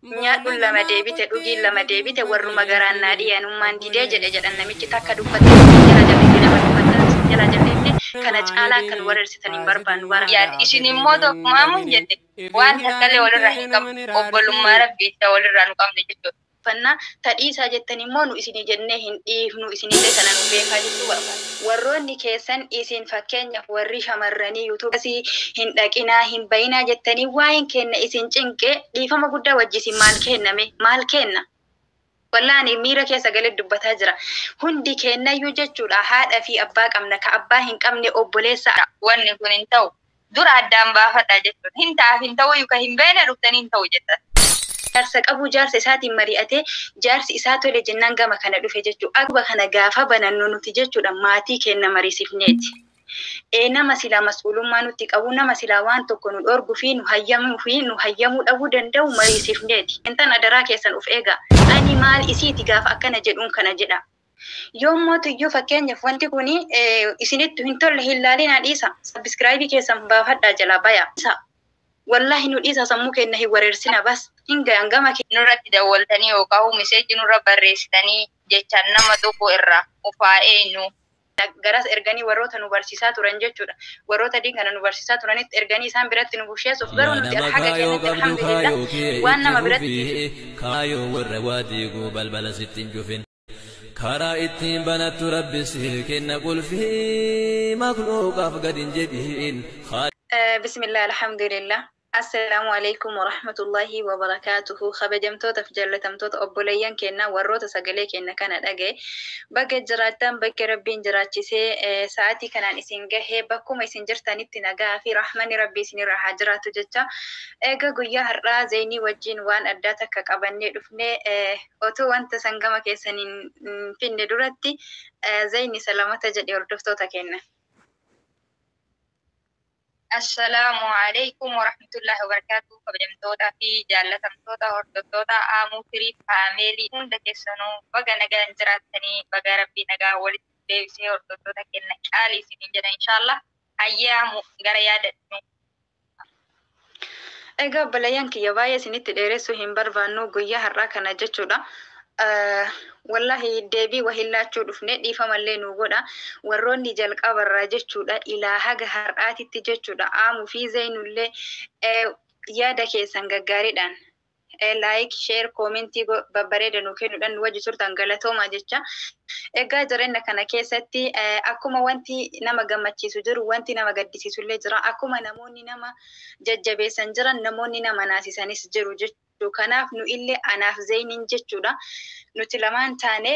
nyaadhuun lama deebite dhugiin lama deebite warruma garaannaa dhiyaanummaan didee jedhan namichi takka dubbattee jala jalleetti nama dubbattan jala jalleefne kana caalaa akkan wareersitan hin barbaannu bara. Yaad isin immoo tokkumaamu jette waan takkalee walirraa hin qabne obbolummaa rabbiitti walirraa nu qabne jechuudha. Fanna tadhiisaa jettan immoo nu isinii jennee hin dhiifnu isinillee kana nu beekaa jechuu barbaada. Warroonni keessan isin fakkeenyaaf warri shamarranii yuutuubasii hin dhaqinaa hin bayinaa jettanii waa'een kenna isin cinqee dhiifama guddaa wajjisin maal kenname maal kenna? Wallaani miira keessa galee dubbataa jira. Hundi kennayyuu jechuudha haadha fi abbaa qabna ka abbaa hin qabne obboleessa. Wanni kun hin ta'u dura addaan baafadha jechuudha. Hin taa'aaf hin ta'u yookaan hin beene dhuftanii hin ta'u jettan. Jaarsa qabu jaarsa isaatiin mari'atee jaarsi isaa tole jennaan gama kana dhufe jechuudha. Agba kana gaafa banannu nuti jechuudha maatii kenna mariisifneeti. Nama silaa mas'uulummaa nutti qabu nama silaa waan tokko nu dhorgu fi nu hayyamuu dhabuu danda'u mariisifneeti. Intan adaraa keessan uf eega. Ani maal isiiti gaafa akkana jedhuun kana jedha. Yommuu iyyuu fakkeenyaaf wanti kuni isinitti hin tolle hin laalinaa dhiisa. Sabiskiraayibii keessan baafadhaa jalaa baya. Wallahi nu dhiisa sammuu kenna hin wareersina bas. Hinga hangama nurratti dawwaltanii yookaan miseeji nurra barreessitanii jechaan nama tokko irraa ufaa eenyu. Garas erganii warroota nu barsiisaa turan jechuudha. Warroota diingana nu barsiisaa turanitti erganii isaan biratti nu busheessuuf garuu nuti haga keenyatti alhamdulillah waan nama biratti kaayoo warra waa diiguu balbala sittiin jufin. Karaa ittiin banattu rabbisi kenna qulfii makluuqaaf gad hin jedhiin. Bismillah alhamdulillah. السلام عليكم ورحمة الله وبركاته خبجمتوتا في جلتمتوتا أبوليان كنا وروتا سجلي كنا كان أجي بقى جراتان بقى ربي جراتشي ساعتي كان إسنجه بكم إسنجرتاني تنجا في رحمن ربي سني راح جراتو جتا إجا جويا هرا زيني وجين وان أداتا كقبني رفني أوتو وانت سنجما كيسنين في الندورتي زيني سلامة جدي وردفتوتا كنا. السلام عليكم ورحمة الله وبركاته. كبجمتوتا في جالتمتوتا هردوتوتا آمو فري فاميلي هند كيسانو بغا نغا انجراتني بغا ربي نغا ولد ديوسي هردوتوتا كنا كالي سنين جدا إن شاء الله أيامو غريادتنو. إيقا بلايان كي يبايا سنيت ديريسو همبر فانو قويا هراكا نججودا والله deebii wahillaachuu dhufne dhiifamallee nu godha warroonni jalqabarraa jechuudha ilaa haga har'aatitti jechuudha aamuu fi zaynullee yaada keessan gaggaariidhaan like share commentii babbareeda nu kennuudhaan wajji turtan galatooma jecha egaa jireenya kana keessatti akkuma wanti nama gammachiisu jiru wanti nama gaddisiisullee jira akkuma namoonni nama jajjabeessan jiran namoonni nama naasisanis jiru jechuudha. Kanaaf nu illee anaaf zayniin jechuudha nuti lamaan taane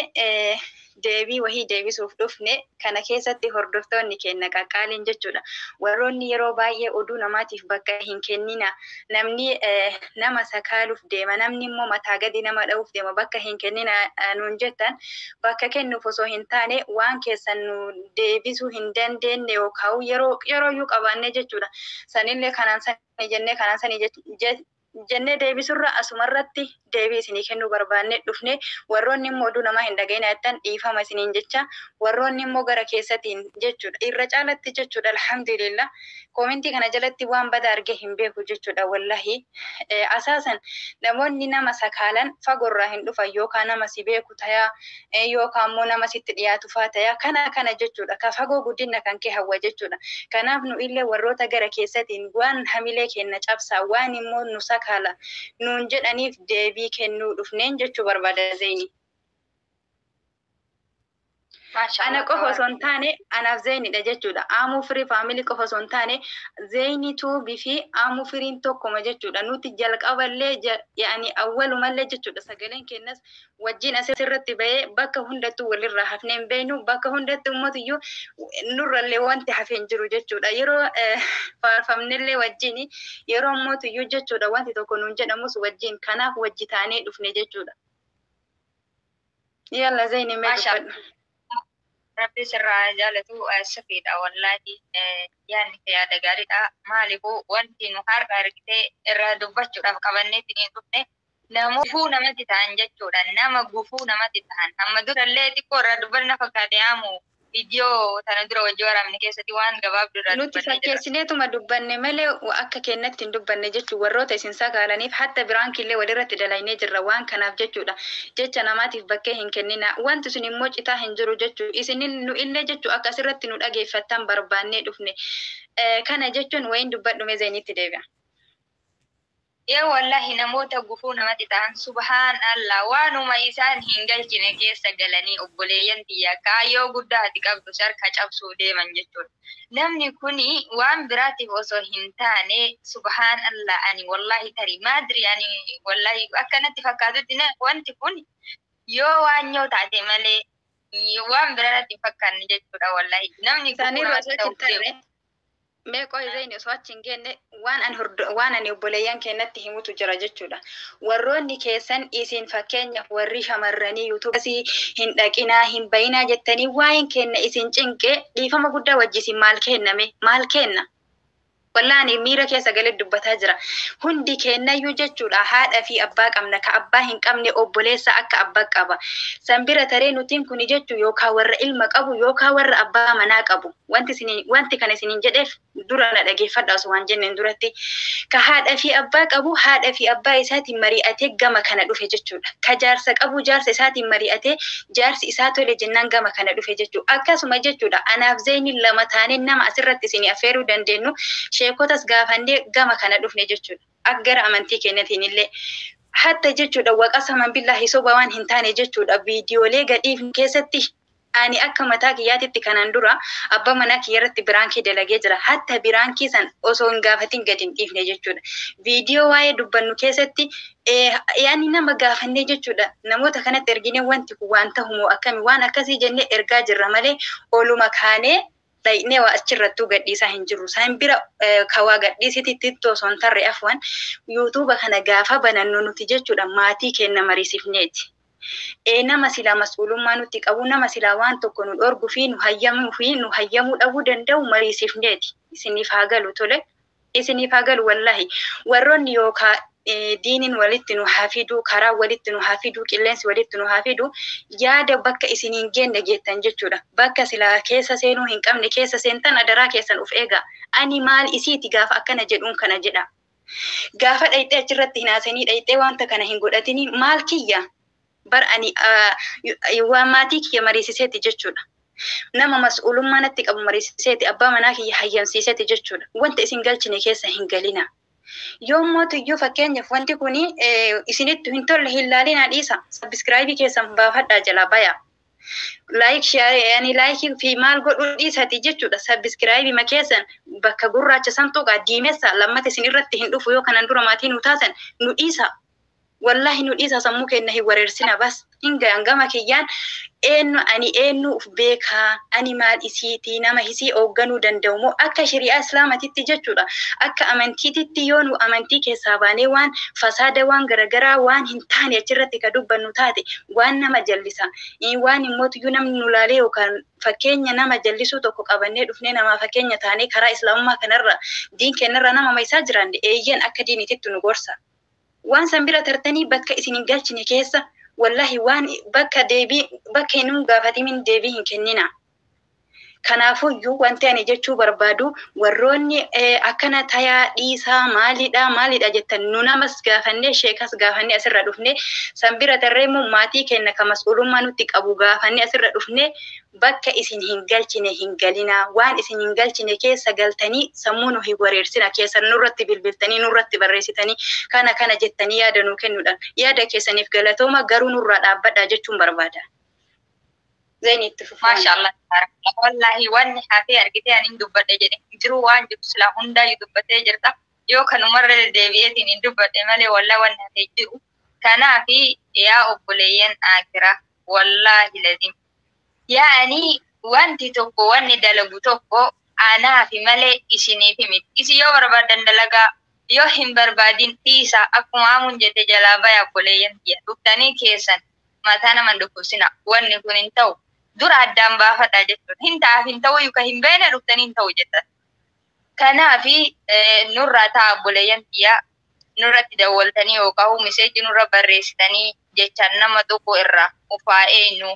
deebii wahii deebisuuf dhufne kana keessatti hordoftoonni kenna qaqqaaliin jechuudha warroonni yeroo baay'ee oduu namaatiif bakka hin kennina namni nama sakaaluuf deema namni immoo mataa gadi nama dha'uuf deema bakka hin kennina nuun jettan bakka kennuuf osoo hin taane waan keessan nu deebisuu hin dandeenye yookaan yeroo qabaanne jechuudha sanillee kanaan sanii jennee kanaan sanii jenne deebisurra asumarratti deebii isinii kennuu barbaanne dhufne warroonni immoo oduu namaa hin dhageenye jettan dhiifama isiniin jecha warroonni immoo gara keessatiin jechuudha irra caalatti jechuudha alhamdulillah koomentii kana jalatti waan bada arge hin beeku jechuudha wallahi asaasan namoonni nama sakaalan fagorraa hin dhufan yookaan nama si beeku tayaa yookaan immoo nama sitti dhiyaatu faa tayaa kana jechuudha ka fagoo guddina kan kee hawwa jechuudha kanaaf nu illee warroota gara keessatiin waan hamilee kenna cabsaa waan immoo nu sakala nuun jedhaniif deebii kennuu dhufneen jechuu barbaada zeyni. Ana qofa osoo hin taane anaaf zeynidha jechuudha. Aamuu firii faamilii qofa osoo hin taane zeynituu bifi aamuu firiin tokkoma jechuudha. Nuti jalqaballee yaani awwalumallee jechuudha. Sagaleen kennas wajjin asirratti bahee bakka hundattuu walirraa hafneen beenu bakka hundattuu ummatuyyuu nurrallee wanti hafeen jiru jechuudha. Yeroo faarfamnellee wajjin yeroo ummatuyyuu jechuudha wanti tokko nuun jedhamus wajjin kanaaf wajji taanee dhufne jechuudha. Yalla zeyni meeqafadha. Rabbi sirraa jaalatu sirriidha wallahi yaanni yaada gaariidha maaliifuu wanti nu har'a argitee irraa dubbachuudhaaf qabanneetti ni dhufne nama gufuu namatti ta'an jechuudha nama gufuu namatti ta'an amma durallee xiqqoo irraa dubbanna fakkaate aamu Video tana dura wajji waraabne keessatti waan gabaabduu irraa nuti dubbannee jirra. fakkeessineetuma dubbanne malee akka kennatti hin dubbanne jechuun warroota isin sagaalaniif hatta biraankillee walirratti dalaynee jirra waan kanaaf jechuudha. Jecha namaatiif bakkee hin kennina. Wanti sun immoo citaa hin jiru jechuudha. Isin nu illee jechuu akkasirratti nu dhageeffattan barbaannee dhufne. Kana jechuun wayin dubbadhume Zaynitti deebi'a. Yaa wallahi namoota gufuu namatti ta'an subhaanallah waanuma isaan hin galchine keessa galanii obboleeyyan xiyyaa kaayyoo guddaa ati qabdu harka cabsuu deeman jechuudha. Namni kuni waan biraatiif osoo hin taane subhaanallah ani wallahi tarii maadri ani wallahi akkanatti fakkaatutti wanti kun yoo waan yoo taate malee waan biraatti fakkaanne jechuudha wallahi. Namni Isaanii gufuu roosoo namatti ta'u cittarre. Meeqoo Zayni osoo achi hin geenne waan ani obboleeyyan kennatti himutu jira jechuudha. Warroonni keessan isin fakkeenyaaf warri shamarranii yuutuubasii hin dhaqinaa hin bayinaa jettanii waa'een kenna isin cinqee dhiifama guddaa wajjisiin maal kenname maal kenna. Wallaani miira keessa galee dubbataa jira. Hundi kennayyuu jechuudha haadha fi abbaa qabna ka abbaa hin qabne obboleessa akka abbaa qaba. Sanbira taree nutiin kuni jechuu yookaan warra ilma qabu yookaan warra abbaa manaa qabu. Wanti kana isiniin jedheef dura na dhageeffadha osoo waan jenneen duratti. Ka haadha fi abbaa qabu haadha fi abbaa isaatiin mari'atee gama kana dhufe jechuudha. Ka jaarsa qabu jaarsa isaatiin mari'atee jaarsi isaa tole jennaan gama kana dhufe jechuudha. Akkasuma jechuudha anaaf Zayniin lama taanee nama asirratti isinii affeeruu dandeenyu. Sheekotas gaafannee gama kana dhufne jechuudha. Akka gara amantii keenyatiin illee hatta jechuudha waqasaman billahi soba waan hin taane jechuudha. Viidiyoolee gadhiif keessatti ani akka mataa kiyyaatitti kanaan dura abbaa manaa kiyyarratti biraankii dalagee jira. Hatta biraankii san osoo hin gaafatin gadi hin dhiifne jechuudha. Viidiyoo waa'ee dubbannu keessatti yaani nama gaafannee jechuudha. Namoota kanatti erginee wanti kun waan ta'umoo akkami waan akkasii jennee ergaa jirra malee ooluma kaanee Dainee waa achirrattuu gadhiisaa hin jiru. Isaan bira kawaa gadhiisiti tittoo osoo hin tarre afwan yuutuuba kana gaafa banannu nuti jechuudha maatii kenna mariisifneeti. Nama silaa mas'uulummaa nuti qabu nama silaa waan tokko nu dhorguu fi nu hayyamuu dhabuu danda'u mariisifneeti. Isiniif haa galu tole. Isiniif haa galu wallahi. Warroonni yookaan diinin walitti nu hafidu karaa walitti nu hafidu qilleensi walitti nu hafidu yaada bakka isin hin geenne geettan jechuudha. Bakka silaa keessa seenuu hin qabne keessa seentan adaraa keessan uf eega. Ani maal isiiti gaafa akkana jedhuun kana jedha. Gaafa dhayxee achirratti hinaasanii dhayxee wanta kana hin godhatini maal kiyya bar ani waan maatii kiyya mariisiseeti jechuudha. Nama mas'uulummaa natti qabu mariisiseeti abbaa manaa kiyya hayyamsiiseeti jechuudha. Wanta isin galchine keessa hin galina. Yommuu iyyuu fakkeenyaaf wanti kuni isinitti hin tolle hin laalina dhiisa. Subscribe keessan baafadhaa jala baya. Like share yani like fi maal godhu dhiisati jechuudha. Subscribe ma keessan bakka gurraacha santuuqa diimessa lammata isin irratti hin dhufu yoo kanan dura maatii nu taasan nu dhiisa. Wallahi nu dhiisa sammuu kenna hin wareersina bas hinga gama kiyyaan eenyu uf beekaa ani maal isiiti nama isii hoogganuu danda'u moo akka shari'aa islaamatitti jechuudha. Akka amantiititti yoo nu amantii keessaa baanee waan fasaada waan garagaraa waan hin taane achirratti ka dubbannu taate waan nama jallisa. Waan immoo iyyuu namni nu laalee yookaan fakkeenya nama jallisuu tokko qabannee dhufnee namaa fakkeenya taanee karaa islaamummaa kanarra diin kennarra nama maisaa jiran eeyyan akka diinititti nu gorsa. Waan san bira tartanii bakka isin hin galchine keessa wallahi waan bakka hin gaafatimin deebii hin kennina. Kanaafuyyuu wanti ani jechuu barbaadu warroonni akkana tayaa dhiisaa maalidha jettan nu namas gaafannee sheekas gaafannee asirra dhufnee san bira tarreemmoo maatii kenna ka mas'uulummaa nutti qabu gaafannee asirra dhufnee bakka isin hin galchine hin galina. Waan isin hin galchine keessa galtanii sammuu nu hin wareersina keessa nurratti bilbiltanii nurratti barreessitanii kana jettanii yaada nuu kennuudhaan yaada keessaniif galatooma garuu nurraa dhaabbadhaa jechuun barbaada. Zaynitti fufaa. Mashallah. Wallahi wanni hafi argitee ani dubbadhe jedhe jiru waan jiru sila hundaa dubbatee jirta. Yoo kanumarra deebi'eetiin hin dubbadhe malee wallahi wanni hafi jiru. Kanaafi yaa obboleeyyan akira wallahi lazim. Yaani wanti tokko wanni dalagu tokko anaafi malee isiniif miti. Isi yoo barbaadan dalagaa yoo hin barbaadin dhiisa akkuma amuun jette jalaa baya obboleeyyan kiyya. Dhuftanii keessan mataa nama dhukkubsina wanni kun hin ta'u. Dura addaan baafadhaa jechuudha. Hin ta'u yookaan hin beekne dhuftanii hin ta'u jettan. Kanaafi nurraa ta'a obboleeyyan kiyyaa nurratti dawwaltanii yookaan miseejii nurra barreessitanii jechaan nama tokko irraa ufaa eenyu.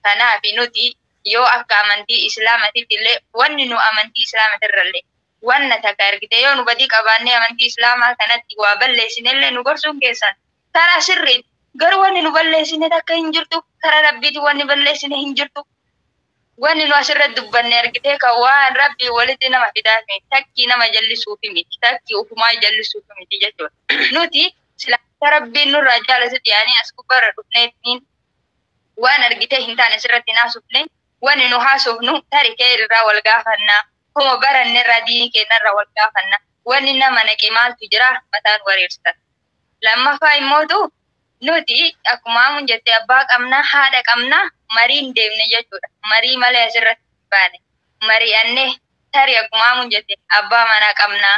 Kanaafi nuti yoo akka amantii islaamatitti illee wanni nu amantii islaamatirrallee wanna takka argite yoo nu badii qabaannee amantii islaamaa kanatti waa balleessinellee nu gorsuun keessan karaa sirriin garuu wanni nu balleessine takka hin jirtu karaa rabbiiti wanni balleessine hin jirtu wanni nu asirratti dubbanne argite ka waan rabbii walitti nama fidaaf takki nama jallisuufi miti takki ufumaa jallisuufi miti jechuudha nuti silaa rabbiin nurraa jaalatutti yaanii as gubbarra dhufneettiin waan argite hin taane asirratti naasufne wanni nu haasofnu tarikee irraa wal gaafannaa kuma baranne irraa diinii keenyarraa wal gaafannaa wanni nama naqe maaltu jira mataan wareersitan lammaffaa immootu nuti akkuma amun jette abbaa qabna haadha qabna mariin deemne jechuudha marii malee asirratti baane mari'annee tari akkuma amun jette abbaa manaa qabna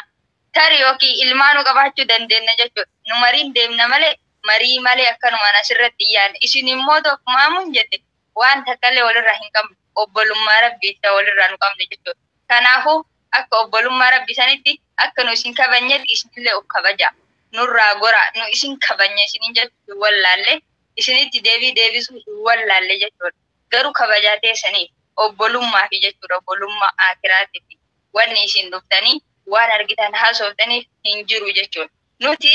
tari yookiin ilmaanuu qabaachuu dandeenya jechuudha nu mariin deemna malee marii malee akkanumaan asirratti yaadne isin immoo akkuma amun jette waan takkallee walirraa hin qabne obbolummaa rabbii isa walirraa nu qabne jechuudha kanaafuu akka obbolummaa rabbii sanitti akka nu isin kabajnetti isinillee of kabajaa nurraa gora nu isin kabanya isinin jettu wallaalle isinitti deebisuu hin wallaalle jechuudha garuu kabajaa teessanii obbolummaa fi jechuudha obbolummaa akiraatiif wanni isin dhuftanii waan argitan haasoftaniif hin jiru jechuudha nuti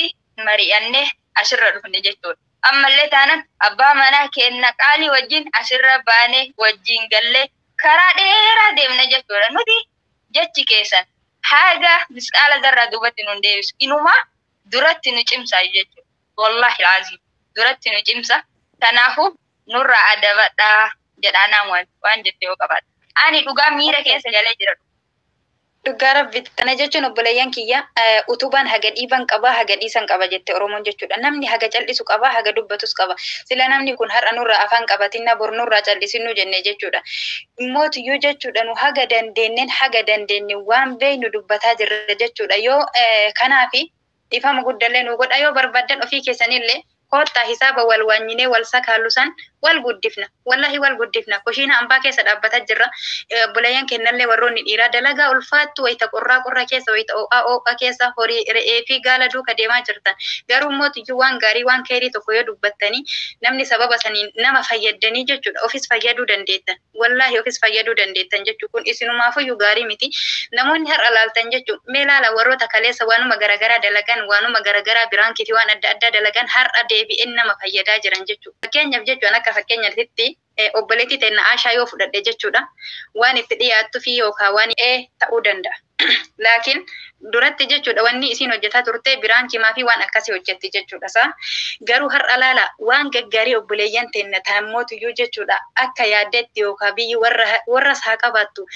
mari'annee asirra dhufne jechuudha ammallee taanan abbaa manaa kenna qaalii wajjin asirra baanee wajjin gallee karaa dheeraa deemna jechuudha nuti jechi keessan haga misqaala zarraa duubatti nun deebisu inumaa duratti nu cimsa jechuudha wallahi laazim duratti nu cimsa kanaafuu nurra adabadha jedhaanaa waan jette yoo qabaate ani dhugaa miira keessa galee jira dhugaa rabbi tana jechuun obboleeyyan kiyya utubaan haga dhiiban qaba haga dhiisan qaba jette oromoon jechuudha namni haga cal'isu qaba haga dubbatus qaba sila namni kun har'a nurra afaan qabatinna bor nurra cal'isinu jenne jechuudha immootiyyuu jechuudha nu haga dandeenye waan beeynu dubbataa jirra jechuudha yoo kanaafi ifama guddallee nu godha yoo barbaadan ofii keessanillee koottaa hisaaba wal waanyinee wal sakaalusan wal guddifna wallahi wal guddifna kushiina ambaa keessa dhaabbataa jirra obboleeyyan kennallee warroonni dhiiraa dalagaa ulfaattu wayita qorraa keessa wayita oo'a keessa horii re'ee fi gaala duuka deemaa jirtan garuu mootiyyuu waan gaarii waan keerii tokko yoo dubbattanii namni sababa saniin nama fayyadanii jechuudha ofis fayyaduu dandeettan wallahi ofis fayyaduu dandeettan jechuu kun isinumaafuyyuu gaarii miti namoonni har'a laaltan jechuu mee laala warroota kaleessa waanuma garagaraa dalagan waanuma garagaraa biraankii fi waan adda addaa dalagan har'a deebi'een nama fayyadaa jiran jechuudha fakkeenyaaf jechuun akka fakkeenyaatti obboleetti ta'e Aashaa yoo fudhadhe jechuudha waan itti dhiyaattu fi yookaan waan ta'uu danda'a laakiin duratti jechuudha wanni isin hojjetaa turte biraan kimaa fi waan akkasii hojjetti jechuudha saa garuu har'a laala waan gaggaarii obboleeyyan ta'e taammootuyyu jechuudha akka yaaddetti yookaan biyyi warra saa qabattu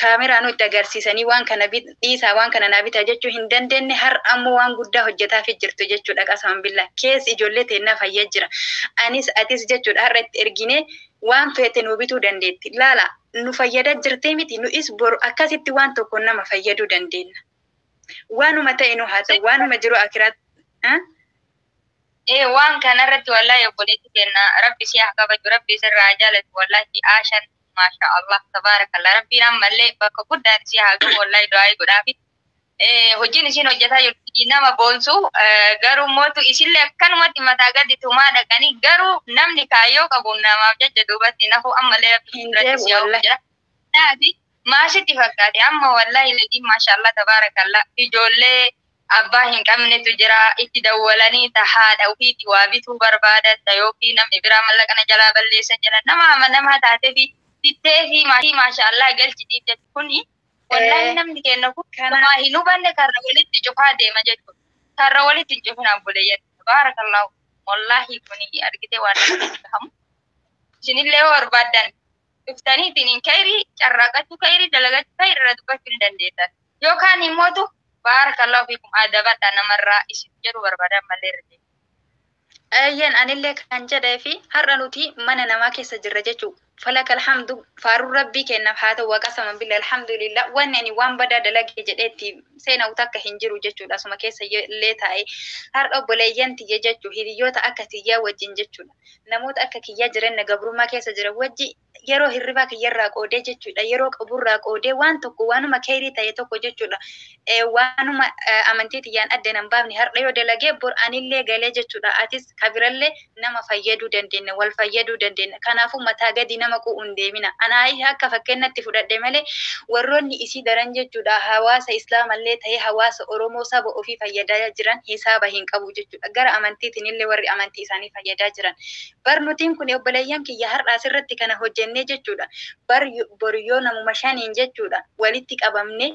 kaameraa nutti agarsiisanii waan kana dhiisaa waan kana naa bitaa jechuu hin dandeenye har'a ammoo waan guddaa hojjetaa fi jirtu jechuudha qasaman billaa keessa ijoollee ta'e fayyaa jira anis atis jechuudha har'a itti ergine waan feete nu bituu dandeetti laala nu fayyadaa jirtee miti nu'is boru akkasitti waan tokko nama fayyaduu dandeenya waanuma ta'e nu haa ta'u waanuma jiru akiraat waan kanarratti wallahi obboleetti kenna rabbi si haa kabaju rabbi sirraa jaalatu wallahi Aashaan masha Allah tabarakallah rabbiin ammallee bakka guddaan si haa gahu wallahi du'aa godhaafi hojiin isin hojjetaa jirtu nama boonsu garuu mootu isillee akkanumatti mataa gadi tumaa dhaqanii garuu namni kaayyoo qabu namaaf jecha duubatti nafu ammallee rabbiin duratti si haa jira naati maasitti fakkaate amma wallahi ladiin masha Allah tabarakallah ijoollee abbaa hin qabnetu jira itti dawwalanii haadha ofiitti waa bituu barbaadan yookiin namni biraa mallaqana jalaa balleessan jira nama taatee fi sittee fi masha Allah galchitiif jechuun kuni wallahi namni kenna kun kanaa hin hubanne karra walitti cufaa deema jechuudha karra walitti cufina obboleeyyan tabarakallahu wallahi kuni argite waan dhahamu isinillee barbaadan dhuftaniitiin hin kayrii carraaqachuu kayrii dalagachuu kayrii irra dubbachuu hin dandeettan yookaan immootu barakallahu fiikum adabadha namarraa isin jedhu barbaadan malee irra ayyan anillee kan jedhee fi har'a nuti mana namaa keessa jirra jechuu falak alhamdu faaruu rabbii kennaaf haa ta'u waqasaman billa alhamdulillah wanni ani waan badaa dalagee jedheetti seena utakka hin jiru jechuudha asuma keessa illee taa'e har'a obboleeyyan tiyya jechuu hiriyoota akka tiyyaa wajjin jechuudha namoota akka kiyyaa jireenya gabrummaa keessa jiran wajji yeroo hirribaa kiyyarraa qoodee jechuudha yeroo qaburraa qoodee waan tokko waanuma keerii ta'e tokko jechuudha waanuma amantii tiyyaan adda nan baafne har'a yoo dalagee bor anillee galee jechuudha atis kabiralle nama fayyaduu dandeenya wal fayyaduu dandeenya kanaafuu mataa gadi nama qu'uun deemina anaa akka fakkeenyatti fudhadhe malee warroonni isii daran jechuudha hawaasa islaamallee ta'ee hawaasa oromoo saba ofii fayyadaa jiran hisaaba hin qabu jechuudha gara amantiitiin illee warri amantii isaanii fayyadaa jiran barnutiin kun obboleeyyan kiyya har'aas irratti kana hojjennee jechuudha boriyyoo namuma shaniin jechuudha walitti qabamne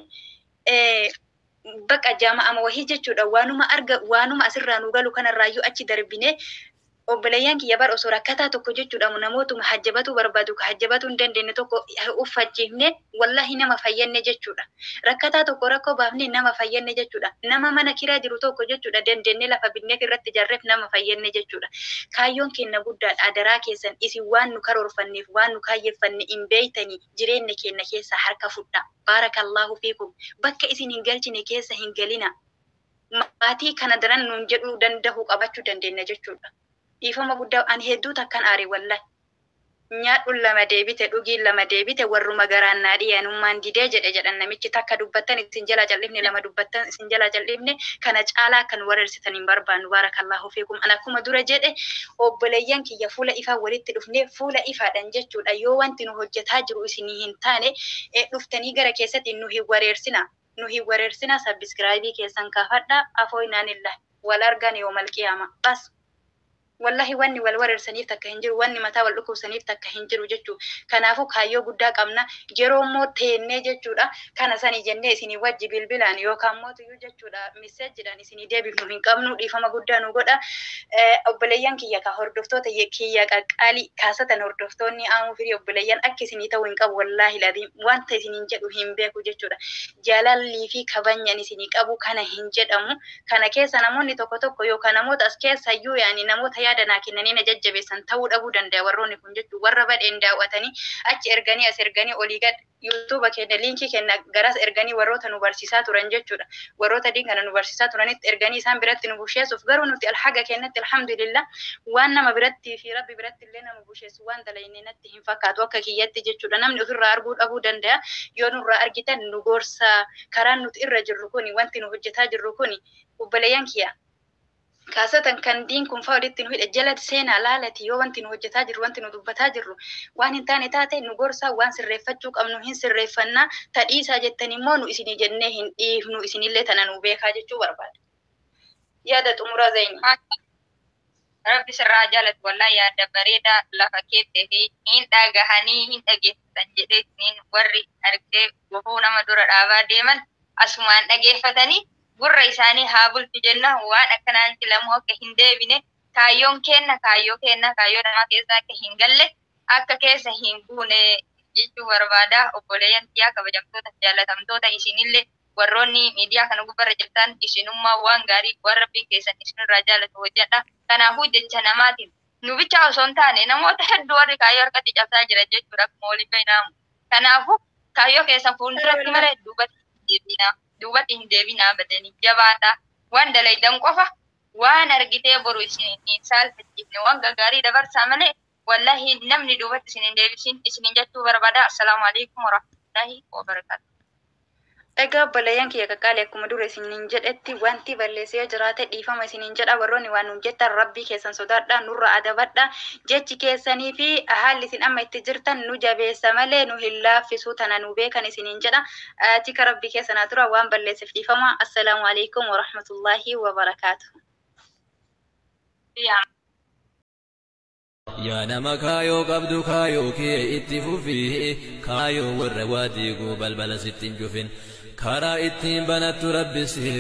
baqa jaama'a wahii jechuudha waanuma asirraa nu galu kanarraayyuu achi darbine obboleeyyan kiyya bar osoo rakkataa tokko jechuudha namootuma hajjabatu barbaadu ka hajjabatu hin dandeenye tokko uffachiifne wallahi nama fayyanne jechuudha rakkataa tokko rakkoo baafne nama fayyanne jechuudha nama mana kiraa jiru tokko jechuudha dandeenye lafa binneef irratti jarreef nama fayyanne jechuudha kaayyoon keenya guddaadha adaraa keessan isin waan nu karoorfanneef waan nu kaayyeeffanne hin beeytanii jireenya keenya keessa harka fudhaa baarakallahu fiikum bakka isin hin galchine keessa hin galina maatii kana daran nuun jedhuu danda'uu qabachuu dandeenya jechuudha dhiifama guddaa ani hedduu takkan aare wallahi nyaadhu lama deebite dhugiin lama deebite warruma garaan naa dhiyanummaan didee jedhan namichi takka dubbattan isin jala jal'ifne lama dubbattan isin jala jal'ifne kana caalaa kan wareersitan hin barbaannu baarakallahu fiikum ana akkuma dura jedhe obboleeyyan kiyya fuula ifaa walitti dhufne fuula ifaadhan jechuudha yoo wanti nu hojjetaa jiru isinii hin taane dhuftanii gara keessatti nu hin wareersina sabiskiraayibii keessan kaafadha afoo inaanillah wal argan yoomal qiyaama bas wallahi wanni wal wareersaniif takka hin jiru wanni mataa wal dhukkubsaniif takka hin jiru jechuu kanaafuu kaayyoo guddaa qabna yeroo immoo teennee jechuudha kana sanii jennee isinii wajji bilbilaan yookaan mootiyyuu jechuudha miseejidhaan isinii deebifnu hin qabnu dhiifama guddaa nu godha obboleeyyan kiyya ka hordoftoota kiyya qaqqaalii kaasatan hordoftoonni aamuu firii obboleeyyan akka isinii ta'uu hin qabu wallahi ladhiin wanta isiniin jedhu hin beeku jechuudha jaalallii fi kabanyaan isinii qabu kana hin jedhamu kana keessa namoonni tokko yookaan namoota as keessayyuu yaani namoota yaadana kennanii na jajjabeessan ta'uu dhabuu danda'a warroonni kun jechuudha warra badheen daawwatanii achi erganii as erganii olii gad YouTube keenya linkii kenna garas erganii warroota nu barsiisaa turan jechuudha warroota diin nu barsiisaa turanitti erganii isaan biratti nu busheessuuf garuu nuti alhaga kennatti alhamdulillah waan nama biratti fi rabbi biratti illee nama busheessu waan dalaynee natti hin fakkaatu akka kiyyatti jechuudha namni ofirraa arguu dhabuu danda'a yoo nurraa argitan nu gorsa karaan nuti irra jirru kuni wanti nu hojjetaa jirru kuni obboleeyyan kiyya kaasatan kan diin kun fa'aa walitti nu hidhe jalatti seenaa laalati yoo wanti nu hojjetaa jirru wanti nu dubbataa jirru waan hin taane taate nu gorsaa waan sirreeffachuu qabnu hin sirreeffannaa tadhiisaa jettan immoo nu isinii jennee hin dhiifnu isinillee tana nu beekaa jechuu barbaada. Yaada xumuraa Zayni. Rabbi sirraa jaalatu wallahi yaada bareedaa lafa keettee fi hin dhagahanii hin dhageeffatan jedhee warri argee bohoo nama dura dhaabaa deeman asumaan dhageeffatanii gurra isaanii haa bultu jenna waan akkanaan filamu akka hin deebine kaayyoo namaa keessa akka hin galle akka keessa hin buune jechuu barbaada obboleeyyan kiyyaa kabajamtoota jaalatamtoota isinillee warroonni miidiyaa kana gubbarra jirtan isinummaa waan gaarii waan rabbiin keessan isinirraa jaalatu hojjedha kanaafuu jecha namaatiin nu bicha osoo hin taane namoota hedduu warri kaayyoo harkatti cabsaa jira jechuudha akkuma waliin beeknamu kanaafuu kaayyoo keessan fuulduratti malee duubatti hin deebinaa badanii jabaadha waan dalaydan qofa waan argitee boru isin saalfachiifne waan gagaarii dabarsaa malee wallahi namni duubatti isin hin deebisin isinin jechuu barbaada assalaamu alaikum warahmatullahi wabarakatuh. Egaa obboleeyyan kiyya qaqqaalee akkuma dura isiniin jedhetti wanti balleessee jiraate dhiifama isiniin jedha warroonni waan nuun jettan rabbii keessan sodaadha nurra adabadha jechi keessanii fi haalli isin amma itti jirtan nu jabeessa malee nu hin laaffisu tana nu beekan isiniin jedha tika rabbii keessanaa tura waan balleesseef dhiifama assalaamu alaikum warahmatullahi wabarakaatuh. yaa nama kaayoo qabdu kaayoo kee itti fufii kaayoo warra waa diiguu balbala sittiin cufin karaa ittiin banattu rabbi si